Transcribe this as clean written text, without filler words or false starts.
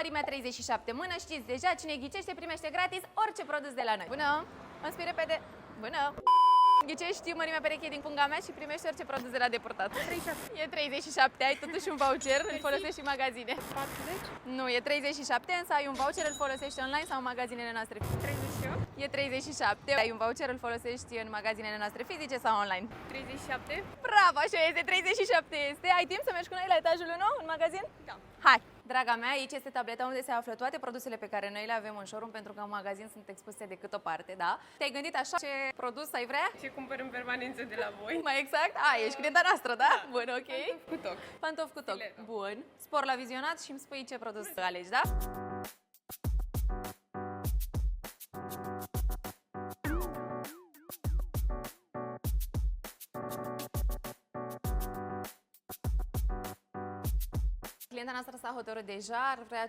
mărimea 37. Mână, știți deja, cine ghicește primește gratis orice produs de la noi. Bună! Îmi spui repede. Bună! Ghicești mărimea perechei din punga mea și primești orice produs de la Depurtat. 37. E 37, ai totuși un voucher, îl folosești în magazine. 40. Nu, e 37, însă ai un voucher, îl folosești online sau în magazinele noastre. 38. E 37, ai un voucher, îl folosești în magazinele noastre fizice sau online. 37. Bravo, așa este, 37 este. Ai timp să mergi cu noi la etajul 1 în magazin? Da. Hai! Draga mea, aici este tableta unde se află toate produsele pe care noi le avem în showroom, pentru că în magazin sunt expuse de cât o parte, da? Te-ai gândit așa ce produs ai vrea? Ce cumpăr în permanență de la voi? Mai exact? Ești clienta noastră, da? Bun, ok. Cu toc. Pantofi cu toc. Stiletto. Bun. Spor la vizionat și îmi spui ce produs alegi, da? Clienta noastră s-a hotărât deja, ar vrea